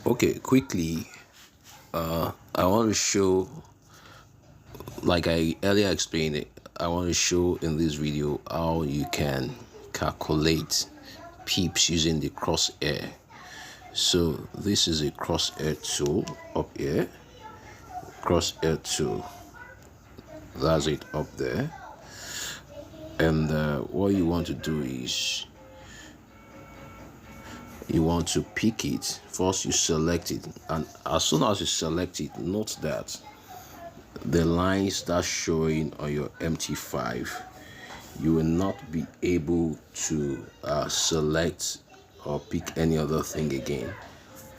Okay, quickly, I want to show, like I earlier explained it, I want to show in this video how you can calculate pips using the crosshair. So this is a crosshair tool up here, crosshair tool, that's it up there. And what you want to do is you want to pick it. First you select it, and as soon as you select it, note that the line starts showing on your MT5. You will not be able to select or pick any other thing again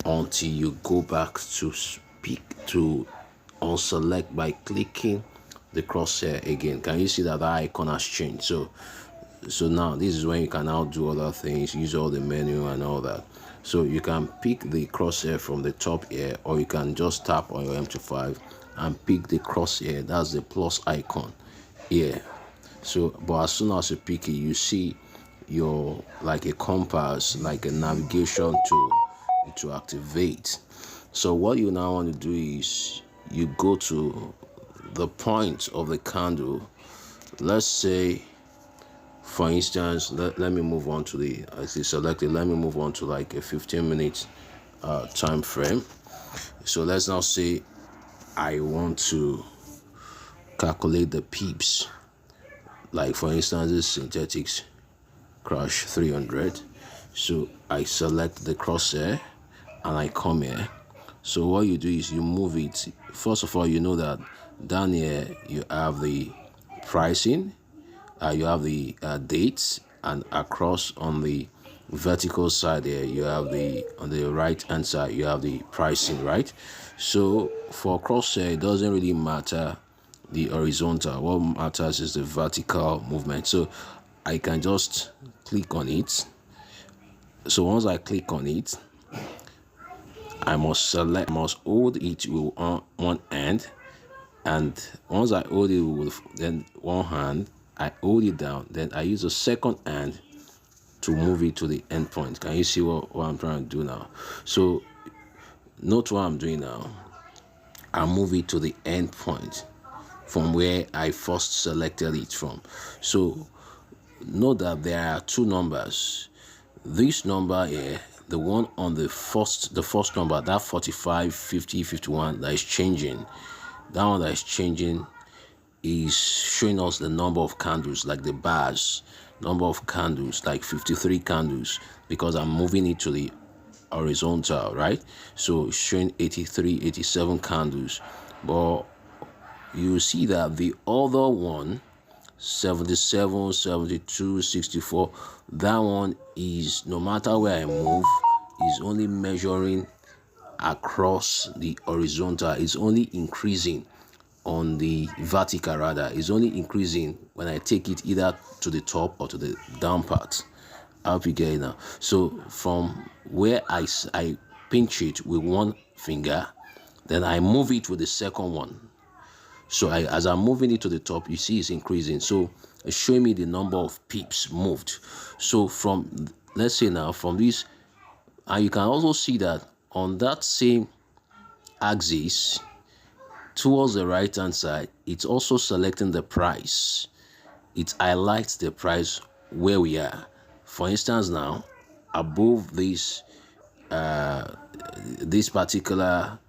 until you go back to unselect by clicking the crosshair again. Can you see that icon has changed? So now this is when you can now do other things, use all the menu and all that. So you can pick the crosshair from the top here, or you can just tap on your MT5 and pick the crosshair. That's the plus icon here. So but as soon as you pick it, you see your like a compass, like a navigation tool to activate. So what you now want to do is you go to the point of the candle. Let's say, for instance, let me move on to the, as it's selected, let me move on to like a 15-minute time frame. So let's now say I want to calculate the pips. Like for instance, this synthetics crash 300. So I select the crosshair and I come here. So what you do is you move it. First of all, you know that down here you have the pricing, you have the dates, and across on the vertical side here you have the, on the right hand side you have the pricing, right? So for crosshair it doesn't really matter the horizontal. What matters is the vertical movement. So I can just click on it. So once I click on it, I must hold it with one hand, and once I hold it with then one hand, I hold it down, then I use the second hand to move it to the end point. Can you see what I'm trying to do now? So note what I'm doing now. I move it to the end point from where I first selected it from. So note that there are two numbers. This number here, the one on the first number, that 45, 50, 51, that is changing. That one that is changing is showing us the number of candles, like the bars, number of candles, like 53 candles, because I'm moving it to the horizontal, right? So it's showing 83, 87 candles. But you see that the other one, 77, 72, 64, that one is, no matter where I move, is only measuring across the horizontal. It's only increasing on the vertical, rather is only increasing when I take it either to the top or to the down part. I hope you get it now. So from where I pinch it with one finger, then I move it with the second one. So as I'm moving it to the top, you see it's increasing. So it's showing me the number of pips moved. So from, let's say now, from this, and you can also see that on that same axis towards the right hand side, it's also selecting the price. It highlights the price where we are. For instance, now above this this particular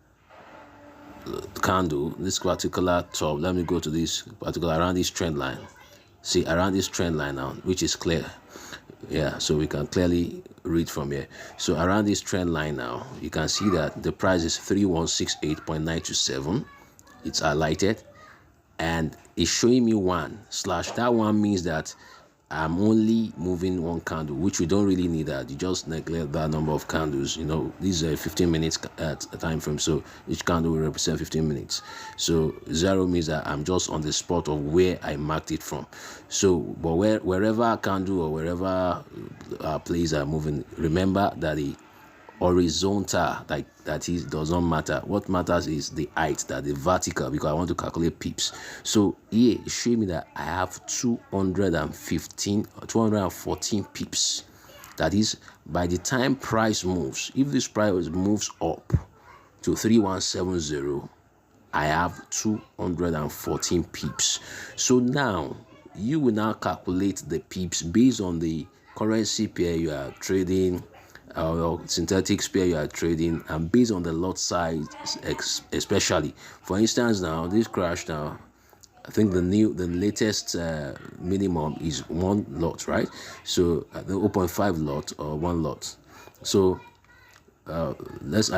candle, this particular top, let me go to this particular, around this trend line. See, around this trend line now, which is clear, yeah, so we can clearly read from here. So around this trend line now, you can see that the price is 3168.927. it's highlighted and it's showing me one slash. That one means that I'm only moving one candle, which we don't really need that. You just neglect that number of candles. You know, these are 15 minutes time frame, so each candle will represent 15 minutes. So zero means that I'm just on the spot of where I marked it from. So but wherever candle or wherever plays are moving, remember that the horizontal, like that is, does not matter. What matters is the height, that the vertical, because I want to calculate pips. So here it's showing me that I have 214 pips That is, by the time price moves, if this price moves up to 3170, I have 214 pips. So now you will now calculate the pips based on the currency pair you are trading, or synthetic pair you are trading, and based on the lot size, especially. For instance, now this crash now, I think the latest minimum is 1 lot, right? So the 0.5 lot or 1 lot. So I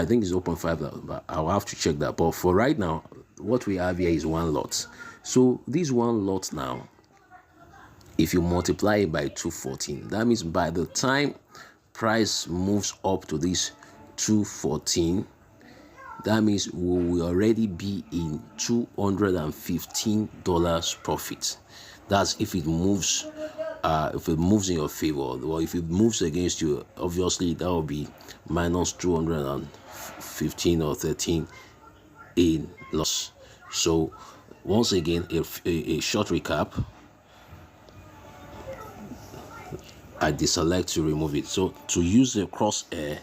think it's 0.5 lot, but I'll have to check that. But for right now, what we have here is 1 lot. So this 1 lot now, if you multiply it by 214, that means by the time price moves up to this 214, that means we will already be in $215 profit. That's if it moves in your favor. Or if it moves against you, obviously that will be minus 215 or 13 in loss. So once again, a short recap. I deselect to remove it. So to use the crosshair,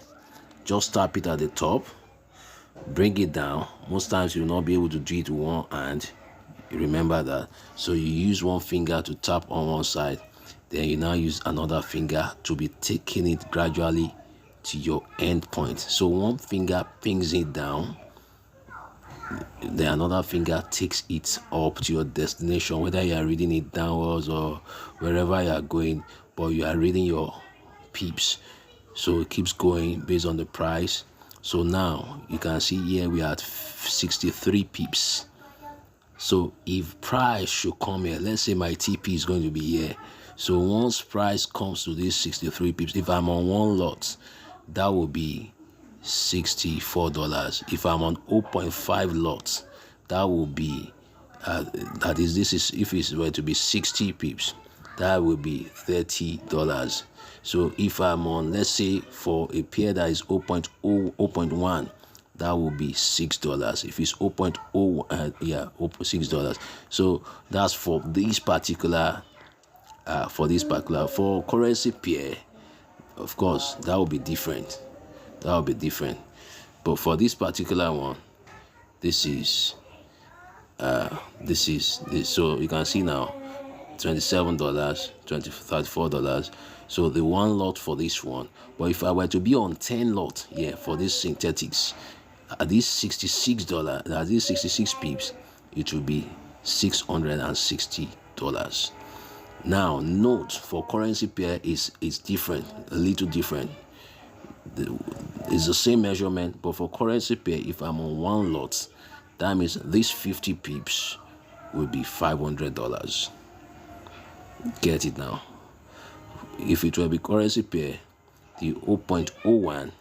just tap it at the top, bring it down. Most times you'll not be able to do it with one hand. Remember that. So you use one finger to tap on one side, then you now use another finger to be taking it gradually to your end point. So one finger pings it down, then another finger takes it up to your destination, whether you are reading it downwards or wherever you are going, but you are reading your pips. So it keeps going based on the price. So now you can see here we are at 63 pips. So if price should come here, let's say my TP is going to be here. So once price comes to this 63 pips, if I'm on 1 lot, that will be $64. If I'm on 0.5 lots, that will be if it were to be 60 pips, that will be $30. So if I'm on, let's say for a pair that is 0.1, that will be $6. If it's 0.0, $6. So that's for this particular for currency pair. Of course, that will be different. But for this particular one, this is this. So you can see now, $27, $34. So the 1 lot for this one. But if I were to be on 10 lot, for this synthetics, at this $66, at these 66 pips, it will be $660. Now note, for currency pair is different, a little different. It's the same measurement, but for currency pair, if I'm on 1 lot, that means this 50 pips will be $500. Get it now? If it will be currency pair, the 0.01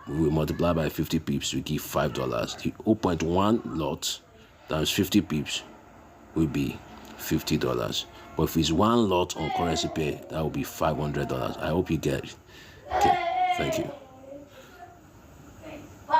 we multiply by 50 pips, we give $5. The 0.1 lot times 50 pips will be $50. But if it's 1 lot on currency pair, that will be $500. I hope you get it. Okay, thank you.